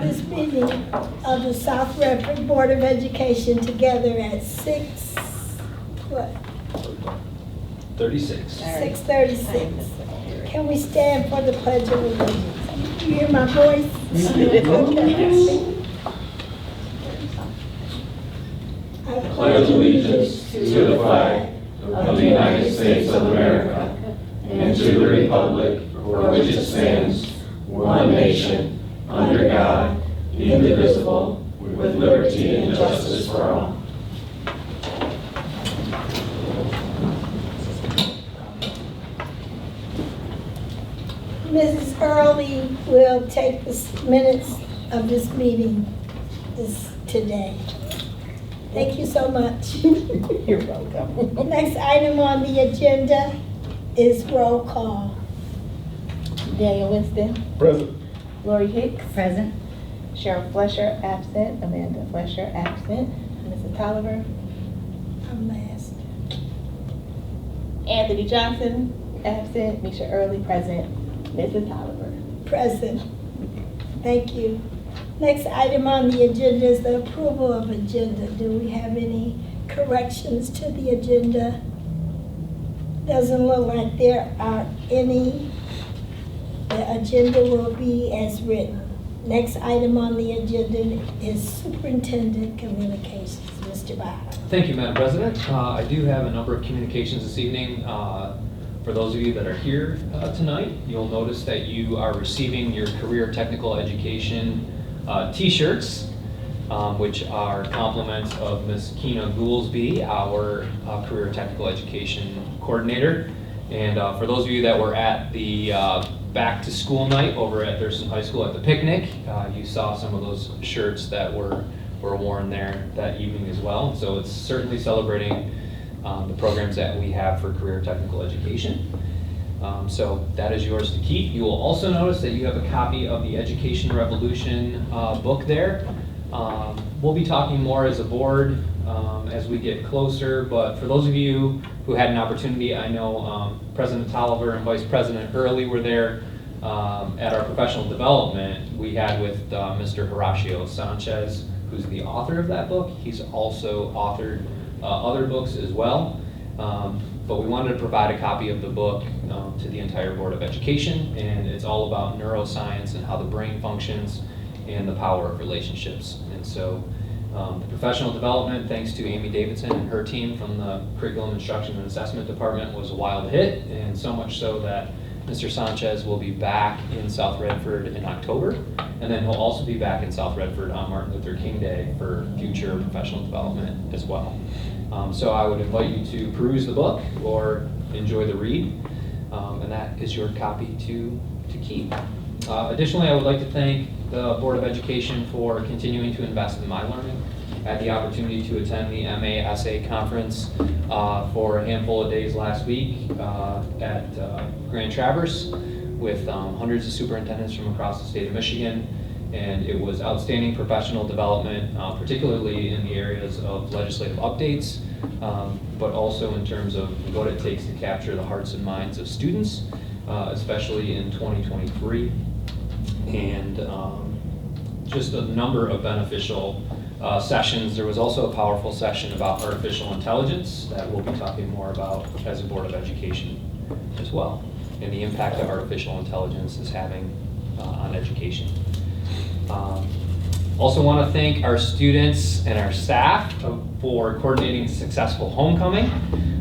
this meeting of the South Redford Board of Education together at 6:36. Can we stand for the Pledge of Allegiance? You hear my voice? Okay. I pledge allegiance to the flag of the United States of America and to the republic for which it stands, one nation, under God, indivisible, with liberty and justice for all. Mrs. Early will take the minutes of this meeting today. Thank you so much. You're welcome. Next item on the agenda is roll call. Daniel Winston. Present. Lori Hicks. Present. Cheryl Flesher, absent. Amanda Flesher, absent. Mrs. Tolliver. I'm last. Anthony Johnson, absent. Misha Early, present. Mrs. Tolliver. Present. Thank you. Next item on the agenda is the approval of agenda. Do we have any corrections to the agenda? Doesn't look like there are any. The agenda will be as written. Next item on the agenda is Superintendent Communications. Mr. Byron. Thank you, Madam President. I do have a number of communications this evening. For those of you that are here tonight, you'll notice that you are receiving your Career Technical Education t-shirts, which are compliments of Ms. Keena Goolsby, our Career Technical Education Coordinator. And for those of you that were at the back to school night over at Thurston High School at the picnic, you saw some of those shirts that were worn there that evening as well. So it's certainly celebrating the programs that we have for Career Technical Education. So that is yours to keep. You will also notice that you have a copy of the Education Revolution book there. We'll be talking more as a board as we get closer, but for those of you who had an opportunity, I know President Tolliver and Vice President Hurley were there at our professional development we had with Mr. Horacio Sanchez, who's the author of that book. He's also authored other books as well. But we wanted to provide a copy of the book to the entire Board of Education, and it's all about neuroscience and how the brain functions and the power of relationships. And so the professional development, thanks to Amy Davidson and her team from the Curriculum Instruction and Assessment Department, was a wild hit, and so much so that Mr. Sanchez will be back in South Redford in October, and then he'll also be back in South Redford on Martin Luther King Day for future professional development as well. So I would invite you to peruse the book or enjoy the read, and that is your copy to keep. Additionally, I would like to thank the Board of Education for continuing to invest in my learning. I had the opportunity to attend the MASA conference for a handful of days last week at Grand Traverse with hundreds of superintendents from across the state of Michigan. And it was outstanding professional development, particularly in the areas of legislative updates, but also in terms of what it takes to capture the hearts and minds of students, especially in 2023. And just a number of beneficial sessions. There was also a powerful session about artificial intelligence that we'll be talking more about as a Board of Education as well, and the impact that artificial intelligence is having on education. Also want to thank our students and our staff for coordinating a successful homecoming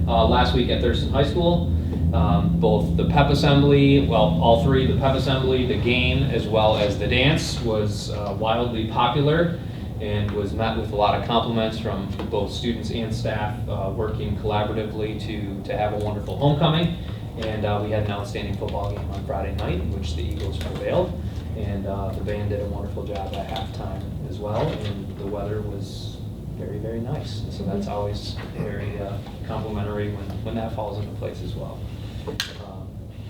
last week at Thurston High School. Both the pep assembly, well, all three, the pep assembly, the game, as well as the dance was wildly popular and was met with a lot of compliments from both students and staff working collaboratively to have a wonderful homecoming. And we had an outstanding football game on Friday night in which the Eagles prevailed. And the band did a wonderful job at halftime as well, and the weather was very, very nice. So that's always very complimentary when that falls into place as well.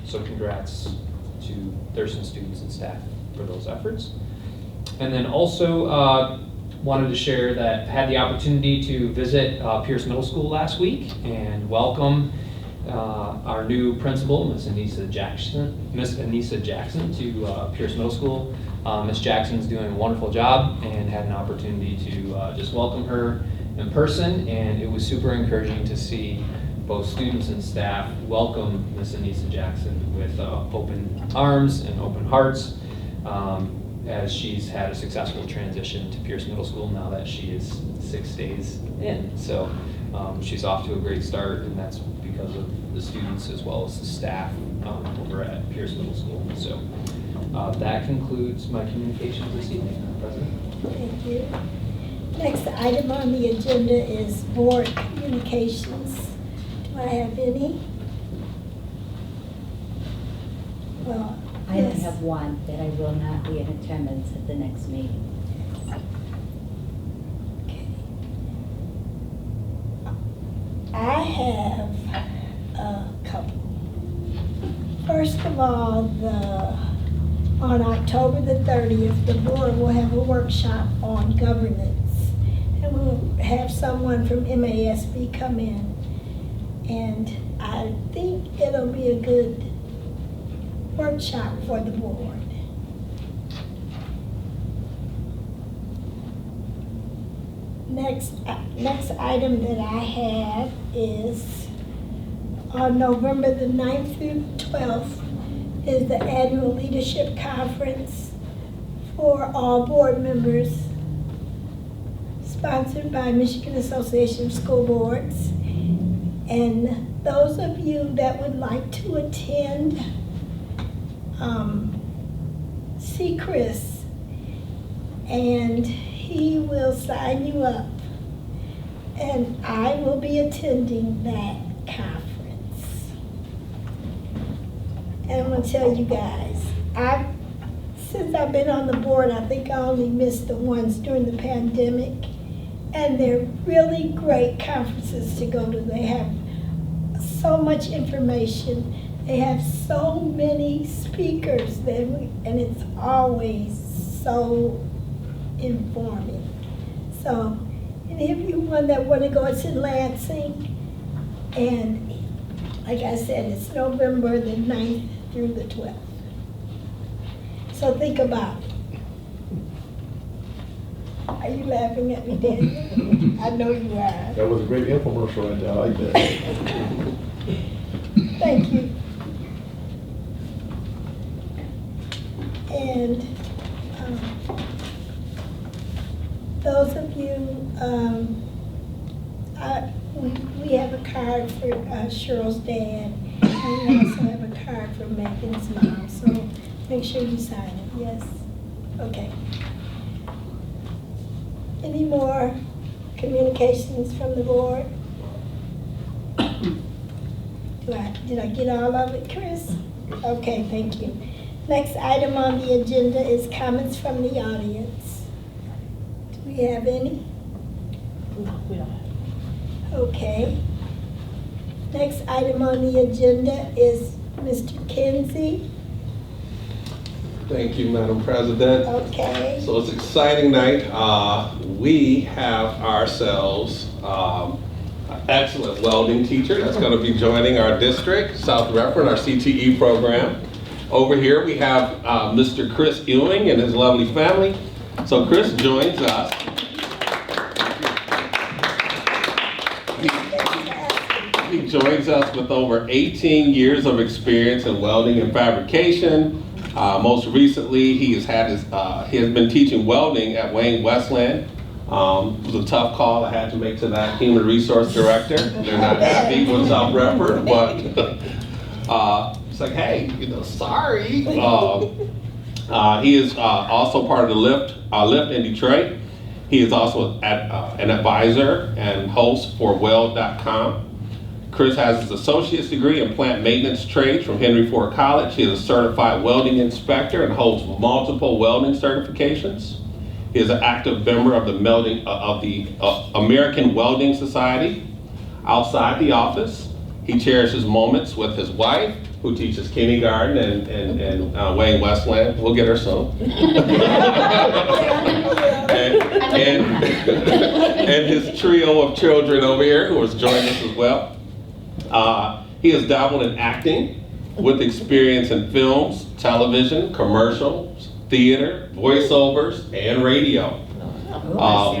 So congrats to Thurston students and staff for those efforts. And then also wanted to share that I had the opportunity to visit Pierce Middle School last week and welcome our new principal, Miss Anissa Jackson, to Pierce Middle School. Ms. Jackson's doing a wonderful job and had an opportunity to just welcome her in person, and it was super encouraging to see both students and staff welcome Ms. Anissa Jackson with open arms and open hearts as she's had a successful transition to Pierce Middle School now that she is 6 days in. So she's off to a great start, and that's because of the students as well as the staff over at Pierce Middle School. So that concludes my communications this evening, Madam President. Thank you. Next item on the agenda is board communications. Do I have any? Well, I only yes. have one, that I will not be in attendance at the next meeting. Okay. I have a couple. First of all, on October the 30th, the board will have a workshop on governance. And we'll have someone from MASB come in. And I think it'll be a good workshop for the board. Next item that I have is on November the 9th through the 12th is the annual leadership conference for all board members, sponsored by Michigan Association of School Boards. And those of you that would like to attend, see Chris, and he will sign you up. And I will be attending that conference. And I'm gonna tell you guys, since I've been on the board, I think I only missed the ones during the pandemic. And they're really great conferences to go to. They have so much information. They have so many speakers, and it's always so informing. So, any of you that want to go, it's in Lansing. And like I said, it's November the 9th through the 12th. So think about it. Are you laughing at me, Daniel? I know you are. That was a great infomercial right there. I like that. Thank you. And those of you, we have a card for Cheryl's dad, and we also have a card for Megan's mom, so make sure you sign it, yes? Okay. Any more communications from the board? Did I get all of it, Chris? Okay, thank you. Next item on the agenda is comments from the audience. Do we have any? No, we don't have. Okay. Next item on the agenda is Mr. Kinsey. Thank you, Madam President. Okay. So it's an exciting night. We have ourselves an excellent welding teacher that's going to be joining our district, South Redford, our CTE program. Over here we have Mr. Chris Ewing and his lovely family. So Chris joins us. He joins us with over 18 years of experience in welding and fabrication. Most recently, he has been teaching welding at Wayne Westland. It was a tough call I had to make to that human resource director. They're not happy with South Redford, but it's like, hey, sorry. He is also part of the Lift in Detroit. He is also an advisor and host for Weld.com. Chris has his associate's degree in plant maintenance trades from Henry Ford College. He is a certified welding inspector and holds multiple welding certifications. He is an active member of the American Welding Society. Outside the office, he cherishes moments with his wife, who teaches kindergarten and Wayne Westland. We'll get her soon. and his trio of children over here, who has joined us as well. He has dabbled in acting with experience in films, television, commercials, theater, voiceovers, and radio.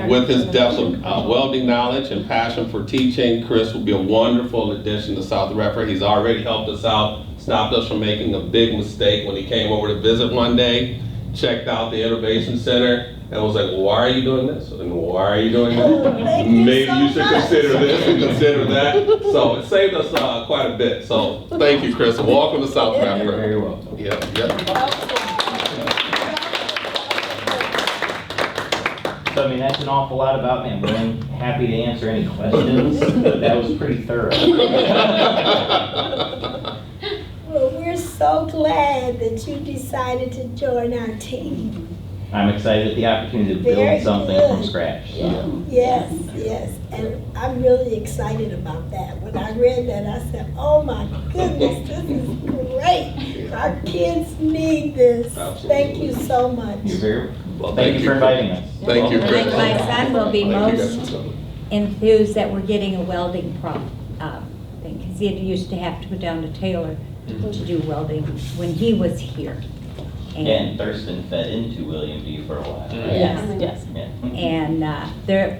With his depth of welding knowledge and passion for teaching, Chris will be a wonderful addition to South Redford. He's already helped us out, stopped us from making a big mistake when he came over to visit one day, checked out the Innovation Center, and was like, well, why are you doing this? And why are you doing that? Thank you Maybe so you should much. consider this and consider that. So it saved us quite a bit. So thank you, Chris, and welcome to South You're Redford. very welcome. Yep. So, I mean, that's an awful lot about me. I'm willing, happy to answer any questions, but that was pretty thorough. Well, we're so glad that you decided to join our team. I'm excited at the opportunity to Very build something good. from scratch. So. Yes, and I'm really excited about that. When I read that, I said, oh my goodness, this is great. Our kids need this. Thank you so much. You're very Well, Thank you for inviting us. Thank you, Chris. My son will be Thank you, most guys. enthused that we're getting a welding thing, because he used to have to go down to Taylor to do welding when he was here. And Thurston fed into William B. for a while. Right? Yes. Yeah. And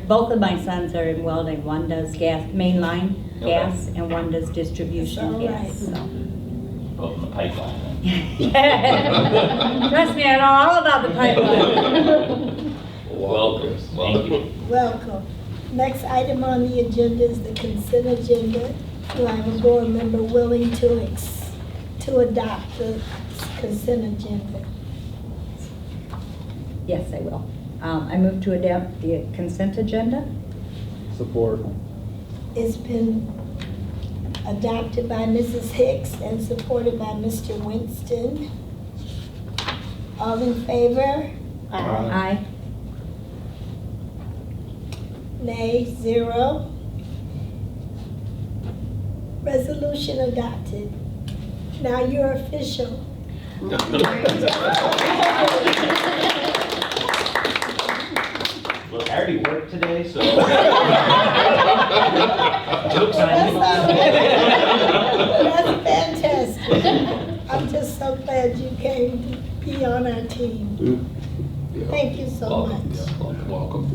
both of my sons are in welding. One does mainline Okay. gas, and one does distribution That's all gas. So. Both in the pipeline. Trust me, I know all about the pipeline. Welcome. Thank you. Welcome. Next item on the agenda is the consent agenda. Do I have a board member willing to adopt the consent agenda? Yes, I will. I move to adopt the consent agenda. Support. It's been adopted by Mrs. Hicks and supported by Mr. Winston. All in favor? Aye. Nay, 0. Resolution adopted. Now you're official. Look, I already worked today, so. Joke's on That's you. That's fantastic. I'm just so glad you came to be on our team. Thank you so much. Welcome.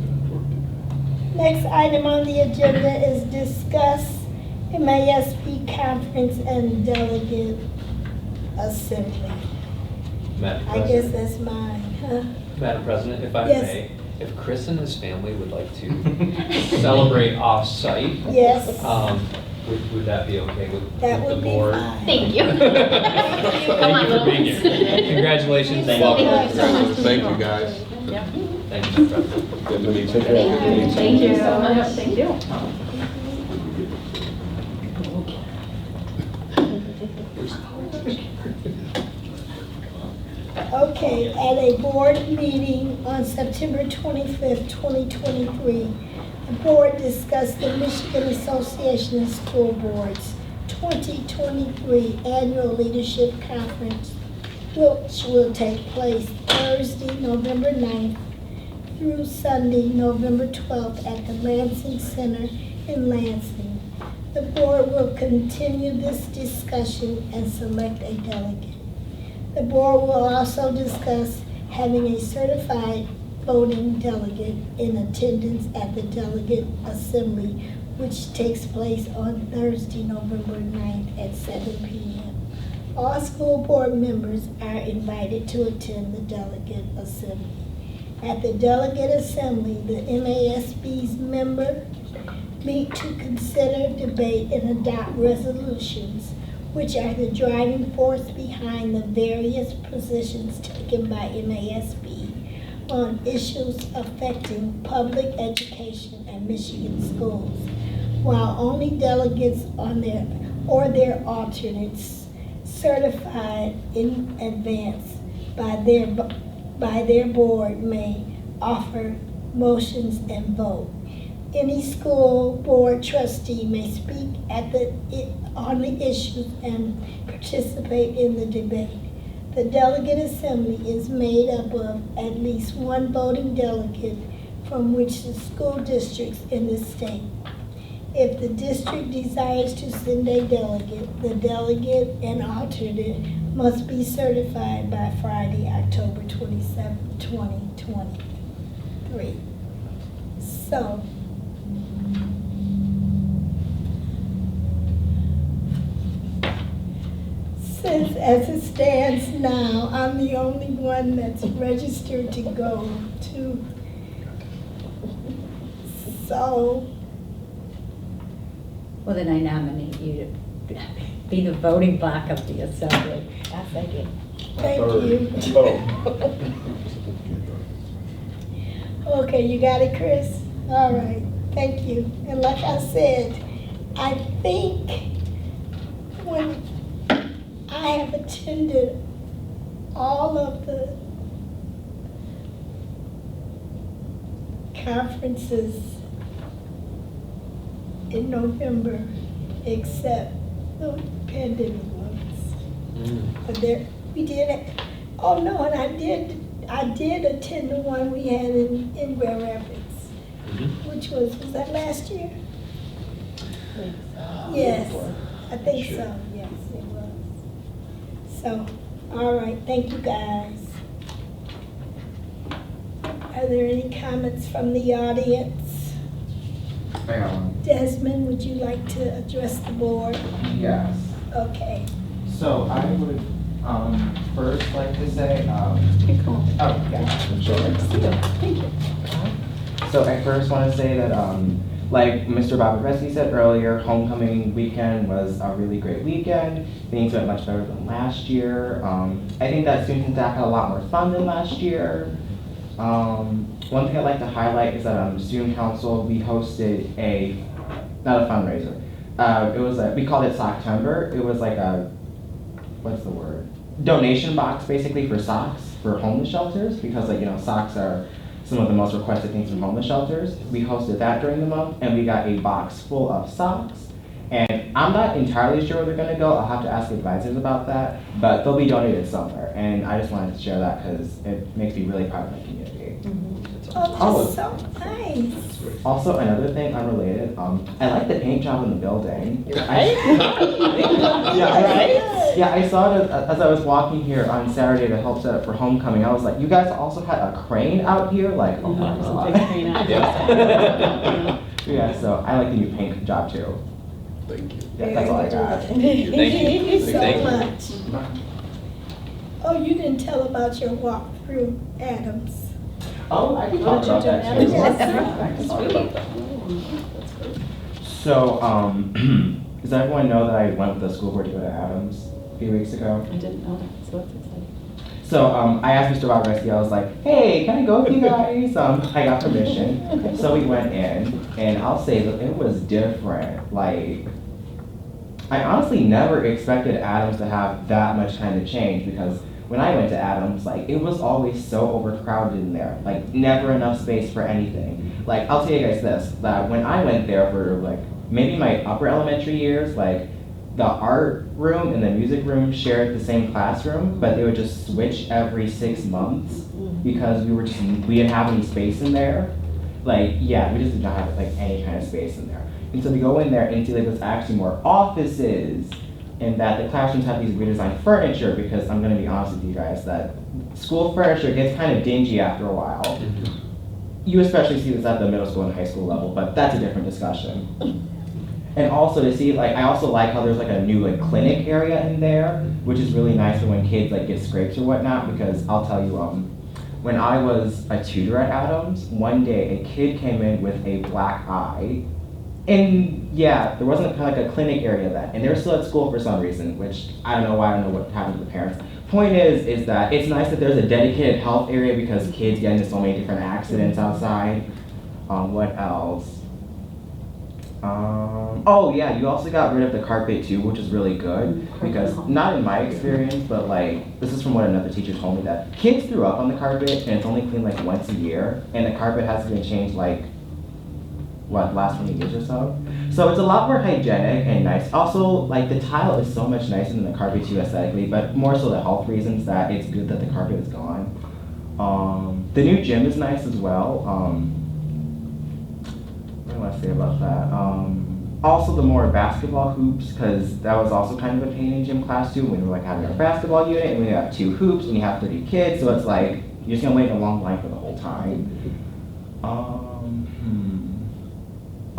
Next item on the agenda is discuss MASP conference and delegate assembly. Madam I guess President, that's mine, huh? Madam President, if I Yes. may, if Chris and his family would like to celebrate off-site, Yes, would that be okay with that the would be board? fine. Thank you. Come Thank on, you for being here. Congratulations. Thank you. Welcome. Thank you so much. Thank you, guys. Thank you, Madam President. Good to meet you. Thank you so much. Thank you. Okay, at a board meeting on September 25th, 2023, the board discussed the Michigan Association of School Boards 2023 Annual Leadership Conference, which will take place Thursday, November 9th through Sunday, November 12th at the Lansing Center in Lansing. The board will continue this discussion and select a delegate. The board will also discuss having a certified voting delegate in attendance at the delegate assembly, which takes place on Thursday, November 9th at 7 p.m. All school board members are invited to attend the delegate assembly. At the delegate assembly, the MASB's members meet to consider, debate, and adopt resolutions, which are the driving force behind the various positions taken by MASB on issues affecting public education and Michigan schools, while only delegates on their alternates certified in advance by their board may offer motions and vote. Any school board trustee may speak on the issues and participate in the debate. The delegate assembly is made up of at least one voting delegate from which the school districts in the state. If the district desires to send a delegate, the delegate and alternate must be certified by Friday, October 27, 2023. So, since as it stands now, I'm the only one that's registered to go to. So, Well, then I nominate you to be the voting block of the assembly. I second. thank you. Okay, you got it, Chris? All right, thank you. And like I said, I think when I have attended all of the conferences in November, except the pandemic ones. But there, we did it. Oh no, and I did attend the one we had in Grand Rapids, which was that last year? Yes, I think so, yes, it was. So, all right, thank you guys. Are there any comments from the audience? Desmond, would you like to address the board? Yes. Okay. So I would first like to say, yeah. So I first want to say that, like Mr. Babareski said earlier, homecoming weekend was a really great weekend. Things went much better than last year. I think that students and staff had a lot more fun than last year. One thing I'd like to highlight is that student council, we hosted not a fundraiser. It was we called it Socktember. It was like a, what's the word? Donation box basically for socks for homeless shelters, because socks are some of the most requested things from homeless shelters. We hosted that during the month, and we got a box full of socks. And I'm not entirely sure where they're gonna go. I'll have to ask advisors about that, but they'll be donated somewhere. And I just wanted to share that because it makes me really proud of my community. Oh, that's so nice. Also, another thing unrelated, I like the paint job in the building. Right? Yeah, I saw it as I was walking here on Saturday to help set up for homecoming. I was like, you guys also had a crane out here? Like, oh my God. Yeah, so I like the new paint job too. Thank you. Yeah, that's all I got. Thank you so Thank you. much. Oh, you didn't tell about your walk through Adams. Oh, I can talk about that too. So, does everyone know that I went with the school board to go to Adams a few weeks ago? I didn't know that, so that's exciting. So I asked Mr. Babareski, I was like, hey, can I go with you guys? I got permission. So we went in, and I'll say that it was different. Like, I honestly never expected Adams to have that much time to change, because when I went to Adams, like, it was always so overcrowded in there. Like, never enough space for anything. Like, I'll tell you guys this, that when I went there for, like, maybe my upper elementary years, like, the art room and the music room shared the same classroom, but they would just switch every 6 months because we didn't have any space in there. Like, yeah, we just did not have like any kind of space in there. And so we go in there and see like there's actually more offices, and that the classrooms have these redesigned furniture, because I'm gonna be honest with you guys that school furniture gets kind of dingy after a while. You especially see this at the middle school and high school level, but that's a different discussion. And also to see, like, I also like how there's like a new like clinic area in there, which is really nice for when kids like get scrapes or whatnot, because I'll tell you, when I was a tutor at Adams, one day a kid came in with a black eye, and yeah, there wasn't kind of like a clinic area then, and they were still at school for some reason, which I don't know why, I don't know what happened to the parents. Point is that it's nice that there's a dedicated health area, because kids get into so many different accidents outside. What else? Oh yeah, you also got rid of the carpet too, which is really good, because not in my experience, but like, this is from what another teacher told me, that kids threw up on the carpet and it's only cleaned like once a year, and the carpet hasn't been changed like, what, last 20 years or so? So it's a lot more hygienic and nice. Also, like, the tile is so much nicer than the carpet too aesthetically, but more so the health reasons that it's good that the carpet is gone. The new gym is nice as well. What do I say about that? Also the more basketball hoops, because that was also kind of a pain in gym class too, when we were like having our basketball unit and we have 2 hoops and you have 30 kids, so it's like, you're just gonna wait in a long line for the whole time.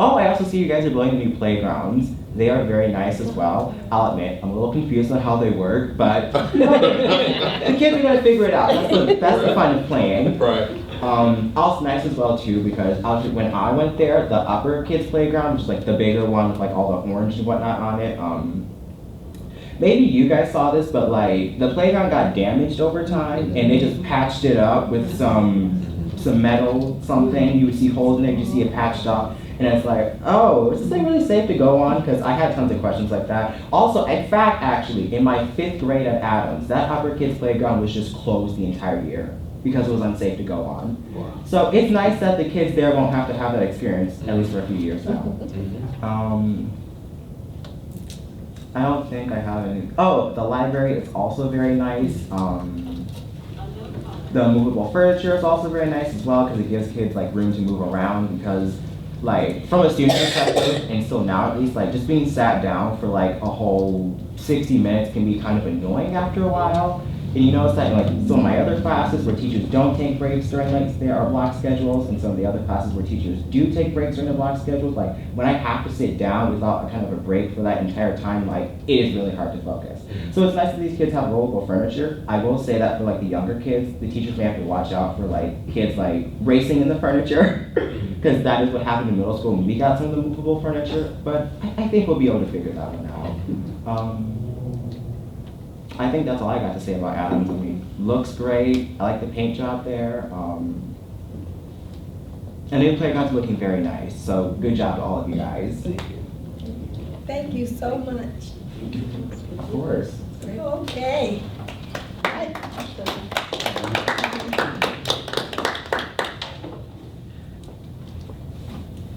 Oh, I also see you guys are building new playgrounds. They are very nice as well. I'll admit, I'm a little confused on how they work, but the kids are gonna figure it out. That's the fun of playing. Right. Also nice as well too, because when I went there, the upper kids playground, which is like the bigger one with like all the orange and whatnot on it, maybe you guys saw this, but like the playground got damaged over time and they just patched it up with some metal something. You would see holes in it, you see it patched up. And it's like, oh, is this thing really safe to go on? Because I had tons of questions like that. Also, in fact, actually, in my 5th grade at Adams, that upper kids playground was just closed the entire year because it was unsafe to go on. Wow. So it's nice that the kids there won't have to have that experience, at least for a few years now. I don't think I have any. Oh, the library is also very nice. The movable furniture is also very nice as well because it gives kids like room to move around, because like from a student perspective, and still now at least, like just being sat down for like a whole 60 minutes can be kind of annoying after a while. And you notice that in like some of my other classes where teachers don't take breaks during like there are block schedules, and some of the other classes where teachers do take breaks during the block schedules, like when I have to sit down without a kind of a break for that entire time, like it is really hard to focus. So it's nice that these kids have rollable furniture. I will say that for like the younger kids, the teachers may have to watch out for like kids like racing in the furniture, because that is what happened in middle school when we got some of the movable furniture, but I think we'll be able to figure that one out. I think that's all I got to say about Adams. I mean, looks great. I like the paint job there. And the new playground's looking very nice. So good job to all of you guys. Thank you so much. Of course. Okay.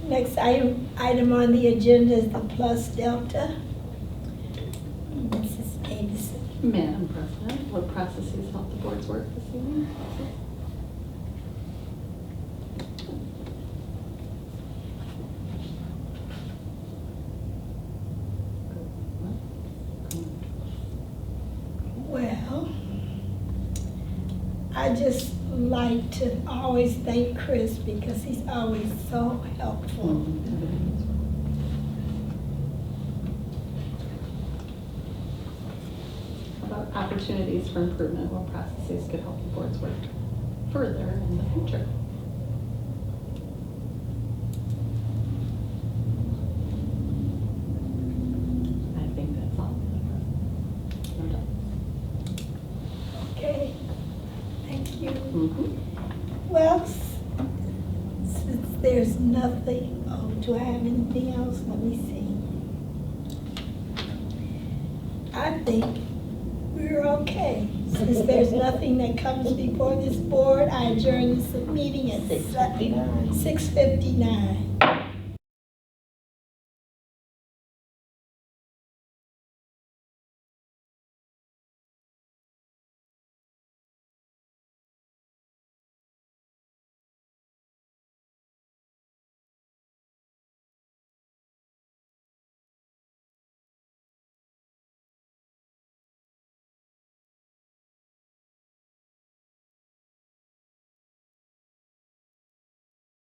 Next item on the agenda is the Plus Delta. Mrs. Davison. Madam President, what processes help the board's work this evening? Well, I just like to always thank Chris because he's always so helpful. About opportunities for improvement, what processes could help the board's work further in the future? I think that's all. No doubt. Okay, thank you. Mhm. Well, since there's nothing, oh, do I have anything else? Let me see. I think we're okay. Since there's nothing that comes before this board, I adjourn this meeting at 6:59.